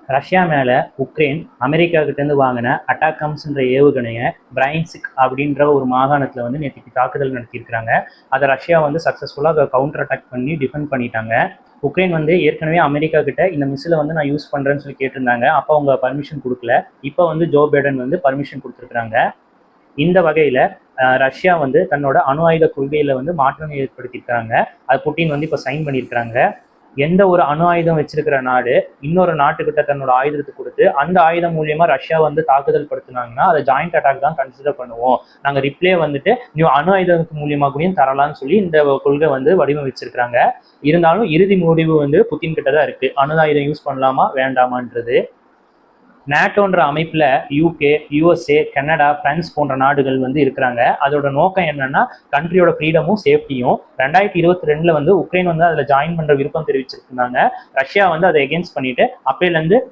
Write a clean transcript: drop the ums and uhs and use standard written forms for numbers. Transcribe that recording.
Russia மேல Ukraine America கிட்ட இருந்து வாங்கின அட்டாக்கம்ஸ்ன்ற ஏவுகணையை பிரைன்சிக் அப்படின்ற ஒரு மாகாணத்துல வந்து நேற்றுக்கு தாக்குதல் நடத்தியிருக்கிறாங்க. அதை ரஷ்யா வந்து சக்சஸ்ஃபுல்லாக கவுண்டர் அட்டாக் பண்ணி டிஃபெண்ட் பண்ணிட்டாங்க. உக்ரைன் வந்து ஏற்கனவே அமெரிக்கா கிட்ட இந்த மிசிலை வந்து நான் யூஸ் பண்றேன்னு சொல்லி கேட்டிருந்தாங்க. அப்போ அவங்க பர்மிஷன் கொடுக்கல. இப்போ வந்து ஜோ பைடன் வந்து பர்மிஷன் கொடுத்துருக்காங்க. இந்த வகையில ரஷ்யா வந்து தன்னோட அணு ஆயுத கொள்கையில வந்து மாற்றம் ஏற்படுத்தியிருக்காங்க. அது புட்டின் வந்து இப்போ சைன் பண்ணியிருக்கிறாங்க. எந்த ஒரு அணு ஆயுதம் வச்சிருக்கிற நாடு இன்னொரு நாட்டுக்கிட்ட தன்னோட ஆயுதத்தை கொடுத்து அந்த ஆயுதம் மூலியமா ரஷ்யா வந்து தாக்குதல் படுத்தினாங்கன்னா அதை ஜாயிண்ட் அட்டாக் தான் கன்சிடர் பண்ணுவோம். நாங்க ரிப்ளே வந்துட்டு நீ அணு ஆயுதத்துக்கு மூலியமா கூடயும் தரலாம்னு சொல்லி இந்த கொள்கை வந்து வடிவமைச்சிருக்கிறாங்க. இருந்தாலும் இறுதி முடிவு வந்து புட்டின் கிட்ட தான் இருக்கு. அணு ஆயுதம் யூஸ் பண்ணலாமா வேண்டாமான்றது. நேட்டோன்ற அமைப்பில் யூகே, யூஎஸ்ஏ, கனடா, பிரான்ஸ் போன்ற நாடுகள் வந்து இருக்கிறாங்க. அதோட நோக்கம் என்னன்னா கண்ட்ரியோட ஃப்ரீடமும் சேஃப்டியும். 2022 வந்து உக்ரைன் வந்து அதில் ஜாயின் பண்ணுற விருப்பம் தெரிவிச்சிருந்தாங்க. ரஷ்யா வந்து அதை எகென்ஸ்ட் பண்ணிட்டு அப்பையிலேருந்து